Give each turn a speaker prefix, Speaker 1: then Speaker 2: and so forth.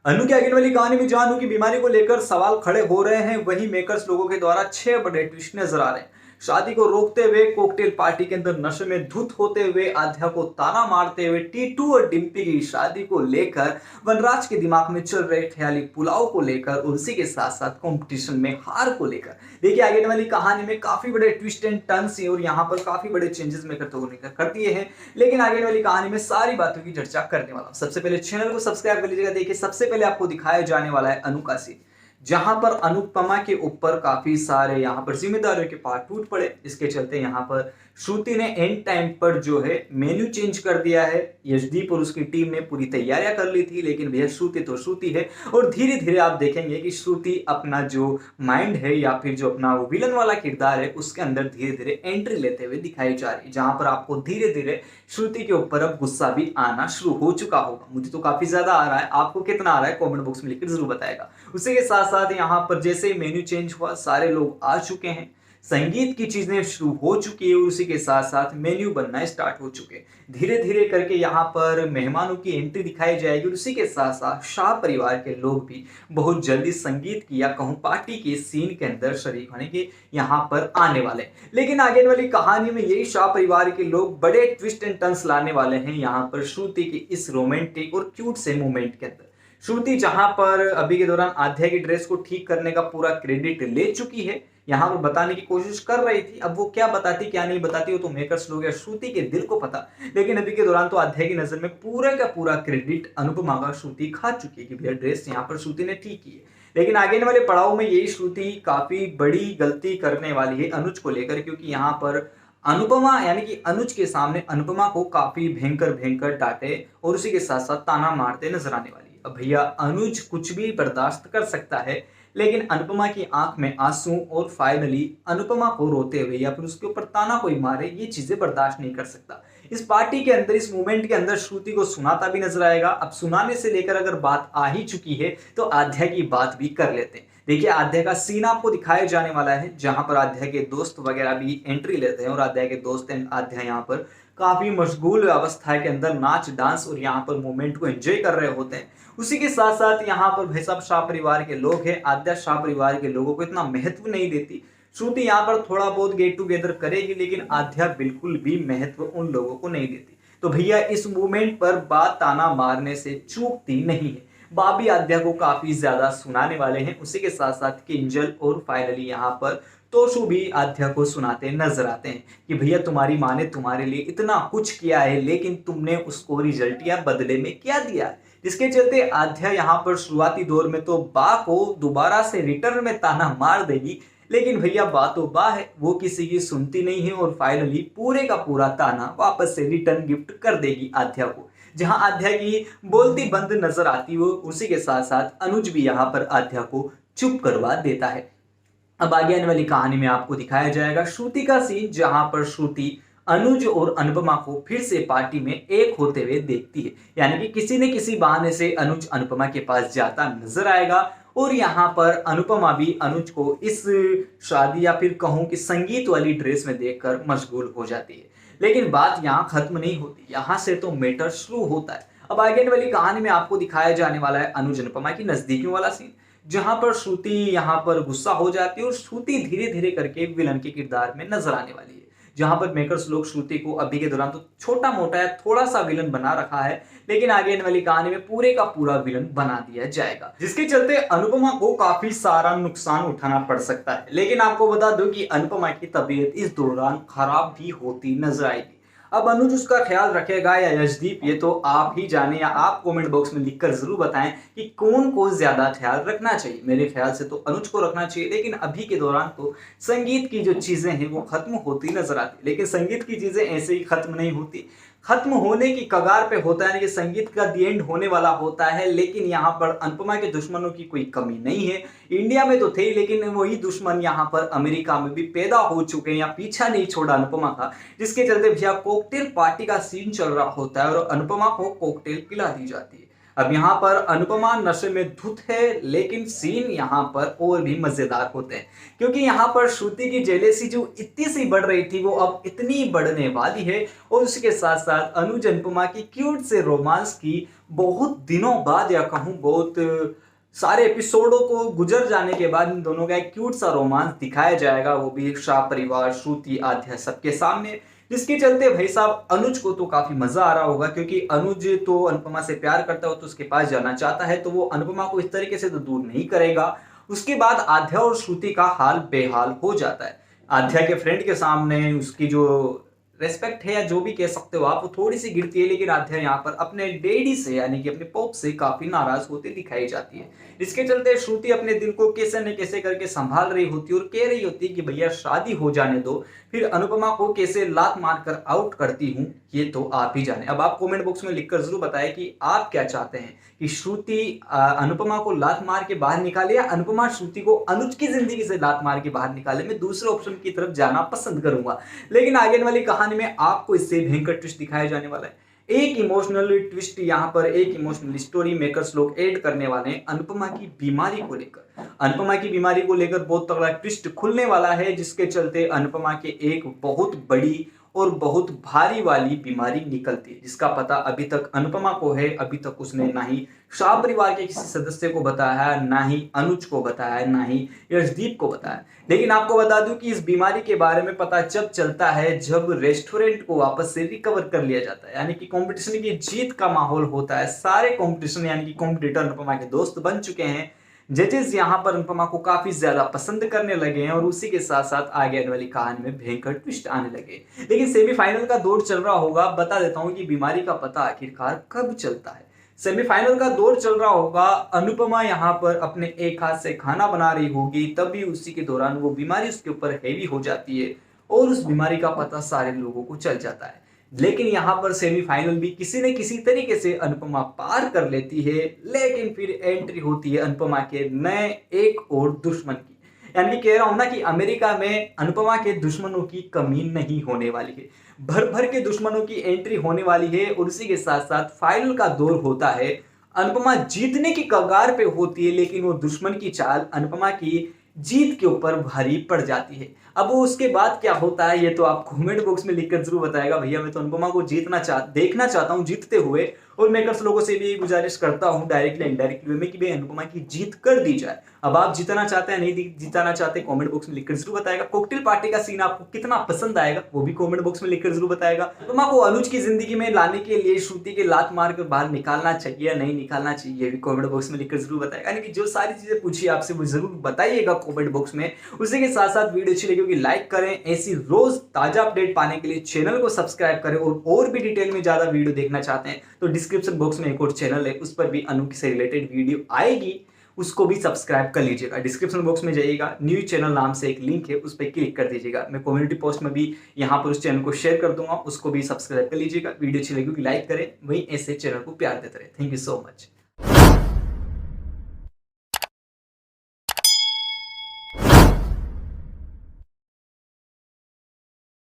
Speaker 1: अनु की आगे वाली कहानी में जानू की बीमारी को लेकर सवाल खड़े हो रहे हैं, वहीं मेकर्स लोगों के द्वारा 6 बड़े ट्विस्ट नजर आ रहे हैं। शादी को रोकते हुए, कॉकटेल पार्टी के अंदर नशे में धुत होते हुए, आध्या को ताना मारते हुए, टीटू और डिम्पी की शादी को लेकर, वनराज के दिमाग में चल रहे ख्याली पुलाव को लेकर, उसी के साथ साथ कंपटीशन में हार को लेकर। देखिए आगे वाली कहानी में काफी बड़े ट्विस्ट एंड टर्न्स और यहाँ पर काफी बड़े चेंजेस मेकर तो कर दिए हैं, लेकिन आगे वाली कहानी में सारी बातों की चर्चा करने वाला हूं। सबसे पहले चैनल को सब्सक्राइब कर लीजिएगा। देखिए सबसे पहले आपको दिखाया जाने वाला है अनु का सीन, जहां पर अनुपमा के ऊपर काफी सारे यहाँ पर जिम्मेदारियों के पार्ट टूट पड़े। इसके चलते यहाँ पर श्रुति ने एंड टाइम पर जो है मेन्यू चेंज कर दिया है। यशदीप और उसकी टीम ने पूरी तैयारियां कर ली थी, लेकिन भैया श्रुति तो श्रुति है, और धीरे धीरे आप देखेंगे कि श्रुति अपना जो माइंड है या फिर जो अपना वो विलन वाला किरदार है उसके अंदर धीरे धीरे एंट्री लेते हुए दिखाई जा रही है, जहां पर आपको धीरे धीरे श्रुति के ऊपर अब गुस्सा भी आना शुरू हो चुका होगा। मुझे तो काफी ज्यादा आ रहा है, आपको कितना आ रहा है कमेंट बॉक्स में लिखकर जरूर बताएगा। उसी के साथ साथ यहाँ पर जैसे ही मेन्यू चेंज हुआ, सारे लोग आ चुके हैं, संगीत की चीजें शुरू हो चुकी है, उसी के साथ साथ मेन्यू बनना स्टार्ट हो चुके। धीरे धीरे करके यहाँ पर मेहमानों की एंट्री दिखाई जाएगी, और उसी के साथ साथ शाह परिवार के लोग भी बहुत जल्दी संगीत की या कहूँ पार्टी के सीन के अंदर शरीक होने के यहाँ पर आने वाले। लेकिन आगे वाली कहानी में यही शाह परिवार के लोग बड़े ट्विस्ट एंड टर्न्स लाने वाले हैं यहाँ पर श्रुति की इस रोमांटिक और क्यूट से मोमेंट के अंदर। श्रुति जहां पर अभी के दौरान आध्या की ड्रेस को ठीक करने का पूरा क्रेडिट ले चुकी है, यहां पर बताने की कोशिश कर रही थी। अब वो क्या बताती क्या नहीं बताती वो तो मेकर्स लोग या श्रुति के दिल को पता, लेकिन अभी के दौरान तो आध्या की नजर में पूरा का पूरा क्रेडिट अनुपमा का श्रुति खा चुकी है कि भैया ड्रेस यहाँ पर श्रुति ने ठीक की है। लेकिन आगे वाले पड़ाव में यही श्रुति काफी बड़ी गलती करने वाली है अनुज को लेकर, क्योंकि यहाँ पर अनुपमा यानी कि अनुज के सामने अनुपमा को काफी भयंकर भयंकर डांटे और उसी के साथ साथ ताना मारते नजर आने वाली है। अब भैया अनुज कुछ भी बर्दाश्त कर सकता है, लेकिन अनुपमा की आंख में आंसू और फाइनली अनुपमा को रोते हुए या फिर उसके ऊपर ताना कोई मारे, ये चीजें बर्दाश्त नहीं कर सकता। इस पार्टी के अंदर, इस मूवमेंट के अंदर श्रुति को सुनाता भी नजर आएगा। अब सुनाने से लेकर अगर बात आ ही चुकी है तो आध्या की बात भी कर लेते हैं। देखिए आध्या का सीन आपको दिखाया जाने वाला है, जहां पर आध्या के दोस्त वगैरह भी एंट्री लेते हैं, और आध्या के दोस्त आध्या यहाँ पर काफी मशगूल अवस्था के अंदर नाच डांस और यहाँ पर मूवमेंट को एंजॉय कर रहे होते हैं। उसी के साथ साथ यहाँ पर भाई साहब शाह परिवार के लोग हैं, आध्या शाह परिवार के लोगों को इतना महत्व नहीं देती। श्रुति यहाँ पर थोड़ा बहुत गेट टुगेदर करेगी, लेकिन आध्या बिल्कुल भी महत्व उन लोगों को नहीं देती। तो भैया इस मूवमेंट पर बात ताना मारने से चूकती नहीं है। बाबी आध्या को काफी ज्यादा सुनाने वाले हैं, उसी के साथ साथ किंजल और फाइनली यहाँ पर तोशु भी आध्या को सुनाते नजर आते हैं कि भैया तुम्हारी माँ ने तुम्हारे लिए इतना कुछ किया है, लेकिन तुमने उसको रिजल्ट या बदले में क्या दिया, जिसके चलते आध्या यहाँ पर शुरुआती दौर में तो बा को दोबारा से रिटर्न में ताना मार देगी, लेकिन भैया बा तो बा है, वो किसी की सुनती नहीं है और फाइनली पूरे का पूरा ताना वापस से रिटर्न गिफ्ट कर देगी आध्या को। जहां आध्या की बोलती बंद नजर आती हो, उसी के साथ साथ अनुज भी यहाँ पर आध्या को चुप करवा देता है। अब आगे आने वाली कहानी में आपको दिखाया जाएगा श्रुति का सीन, जहां पर श्रुति अनुज और अनुपमा को फिर से पार्टी में एक होते हुए देखती है, यानी कि किसी न किसी बहाने से अनुज अनुपमा के पास जाता नजर आएगा, और यहाँ पर अनुपमा भी अनुज को इस शादी या फिर कहूँ कि संगीत वाली ड्रेस में देखकर मशगूल हो जाती है। लेकिन बात यहाँ खत्म नहीं होती, यहाँ से तो मैटर शुरू होता है। अब आगे वाली कहानी में आपको दिखाया जाने वाला है अनुज अनुपमा की नजदीकियों वाला सीन, जहां पर श्रुति यहाँ पर गुस्सा हो जाती है और श्रुति धीरे धीरे करके विलन के किरदार में नजर आने वाली है। जहां पर मेकर्स लोग श्रुति को अभी के दौरान तो छोटा मोटा है, थोड़ा सा विलन बना रखा है, लेकिन आगे आने वाली कहानी में पूरे का पूरा विलन बना दिया जाएगा, जिसके चलते अनुपमा को काफी सारा नुकसान उठाना पड़ सकता है। लेकिन आपको बता दूं कि अनुपमा की तबीयत इस दौरान खराब भी होती नजर आएगी। अब अनुज उसका ख्याल रखेगा या यशदीप, ये तो आप ही जाने, या आप कमेंट बॉक्स में लिखकर जरूर बताएं कि कौन को ज्यादा ख्याल रखना चाहिए। मेरे ख्याल से तो अनुज को रखना चाहिए, लेकिन अभी के दौरान तो संगीत की जो चीजें हैं वो खत्म होती नजर आती, लेकिन संगीत की चीजें ऐसे ही खत्म नहीं होती, खत्म होने की कगार पे होता है, कि संगीत का दी एंड होने वाला होता है। लेकिन यहाँ पर अनुपमा के दुश्मनों की कोई कमी नहीं है। इंडिया में तो थे, लेकिन वही दुश्मन यहाँ पर अमेरिका में भी पैदा हो चुके हैं या पीछा नहीं छोड़ा अनुपमा का, जिसके चलते भैया कॉकटेल पार्टी का सीन चल रहा होता है और अनुपमा को कॉकटेल पिला दी जाती है। अब यहाँ पर अनुपमा नशे में धुत है, लेकिन सीन यहाँ पर और भी मजेदार होते हैं, क्योंकि यहाँ पर श्रुति की जेलेसी जो इतनी सी बढ़ रही थी वो अब इतनी बढ़ने वाली है। और उसके साथ साथ अनुज अनुपमा की क्यूट से रोमांस की बहुत दिनों बाद, या कहूँ बहुत सारे एपिसोडों को गुजर जाने के बाद इन दोनों का एक क्यूट सा रोमांस दिखाया जाएगा, वो भी शाह परिवार, श्रुति, आध्या सबके सामने। जिसके चलते भाई साहब अनुज को तो काफी मजा आ रहा होगा, क्योंकि अनुज तो अनुपमा से प्यार करता हो तो उसके पास जाना चाहता है, तो वो अनुपमा को इस तरीके से तो दूर नहीं करेगा। उसके बाद आध्या और श्रुति का हाल बेहाल हो जाता है। आध्या के फ्रेंड के सामने उसकी जो रेस्पेक्ट है या जो भी कह सकते हो आप, वो थोड़ी सी गिरती है, लेकिन आध्या यहाँ पर अपने डैडी से यानी कि अपने पॉप से काफी नाराज होती दिखाई जाती है। इसके चलते श्रुति अपने दिल को कैसे न कैसे करके संभाल रही होती है और कह रही होती है कि भैया शादी हो जाने दो, फिर अनुपमा को कैसे लात मारकर आउट करती हूँ ये तो आप ही जाने। अब आप कमेंट बॉक्स में लिखकर जरूर बताएं कि आप क्या चाहते हैं, कि श्रुति अनुपमा को लात मार के बाहर निकाले या अनुपमा श्रुति को अनुज की जिंदगी से लात मार के बाहर निकाले। मैं दूसरे ऑप्शन की तरफ जाना पसंद करूंगा, लेकिन आगे वाली कहानी में आपको इससे भयंकर ट्विस्ट दिखाया जाने वाला है। एक इमोशनल ट्विस्ट यहाँ पर, एक इमोशनल स्टोरी मेकर्स लोग ऐड करने वाले हैं अनुपमा की बीमारी को लेकर। अनुपमा की बीमारी को लेकर बहुत तगड़ा ट्विस्ट खुलने वाला है, जिसके चलते अनुपमा के एक बहुत बड़ी और बहुत भारी वाली बीमारी निकलती है, जिसका पता अभी तक अनुपमा को है। अभी तक उसने ना ही शाह परिवार के किसी सदस्य को बताया है, ना ही अनुज को बताया है, ना ही यशदीप को बताया। लेकिन आपको बता दूं कि इस बीमारी के बारे में पता जब चलता है जब रेस्टोरेंट को वापस से रिकवर कर लिया जाता है, यानी कि कंपटीशन की जीत का माहौल होता है। सारे कंपटीशन यानी कि कॉम्पिटिटर अनुपमा के दोस्त बन चुके हैं। जजेस यहाँ पर अनुपमा को काफी ज्यादा पसंद करने लगे हैं और उसी के साथ साथ आगे आने वाली कहानी में भयंकर ट्विस्ट आने लगे। लेकिन सेमीफाइनल का दौर चल रहा होगा, बता देता हूँ कि बीमारी का पता आखिरकार कब चलता है। सेमीफाइनल का दौर चल रहा होगा, अनुपमा यहाँ पर अपने एक हाथ से खाना बना रही होगी, तभी उसी के दौरान वो बीमारी उसके ऊपर हैवी हो जाती है और उस बीमारी का पता सारे लोगों को चल जाता है। लेकिन यहाँ पर सेमीफाइनल भी किसी न किसी तरीके से अनुपमा पार कर लेती है, लेकिन फिर एंट्री होती है अनुपमा के नए एक और दुश्मन की। यानी कि कह रहा हूं ना कि अमेरिका में अनुपमा के दुश्मनों की कमी नहीं होने वाली है, भर भर के दुश्मनों की एंट्री होने वाली है। और उसी के साथ साथ फाइनल का दौर होता है, अनुपमा जीतने की कगार पे होती है, लेकिन वो दुश्मन की चाल अनुपमा की जीत के ऊपर भारी पड़ जाती है। अब वो उसके बाद क्या होता है ये तो आप कमेंट बॉक्स में लिखकर जरूर बताएगा। भैया मैं तो अनुपमा को देखना चाहता हूँ जीतते हुए, और मेकर्स लोगों से भी गुजारिश करता हूँ डायरेक्टली इनडायरेक्टली वे में कि भाई अनुपमा की जीत कर दी जाए। अब आप जीतना चाहते हैं नहीं जीतना चाहते कमेंट बॉक्स में लिखकर जरूर बताएगा। कॉकटेल पार्टी का सीन आपको कितना पसंद आएगा वो भी कमेंट बॉक्स में लिखकर जरूर बताएगा। अनुपमा को अनुज की जिंदगी में लाने के लिए श्रुति के लात मार कर बाहर निकालना चाहिए या नहीं निकालना चाहिए, ये भी कमेंट बॉक्स में लिखकर जरूर बताएगा। यानी कि जो सारी चीजें पूछी आपसे वो जरूर बताइएगा कमेंट बॉक्स में। उसी के साथ साथ वीडियो अच्छी लगी होगी लाइक करें, ऐसी रोज ताजा अपडेट पाने के लिए चैनल को सब्सक्राइब करें, और भी डिटेल में ज्यादा वीडियो देखना चाहते हैं तो डिस्क्रिप्शन बॉक्स में एक और चैनल है, उस पर भी अनु से रिलेटेड वीडियो आएगी, उसको भी सब्सक्राइब कर लीजिएगा। डिस्क्रिप्शन बॉक्स में जाइएगा, न्यू चैनल नाम से एक लिंक है, उस पर क्लिक कर दीजिएगा। मैं कम्युनिटी पोस्ट में भी यहाँ पर उस चैनल को शेयर कर दूंगा, उसको भी सब्सक्राइब कर लीजिएगा। वीडियो अच्छी लगी लाइक करें, वहीं ऐसे चैनल को प्यार देते रहे। Thank you so much.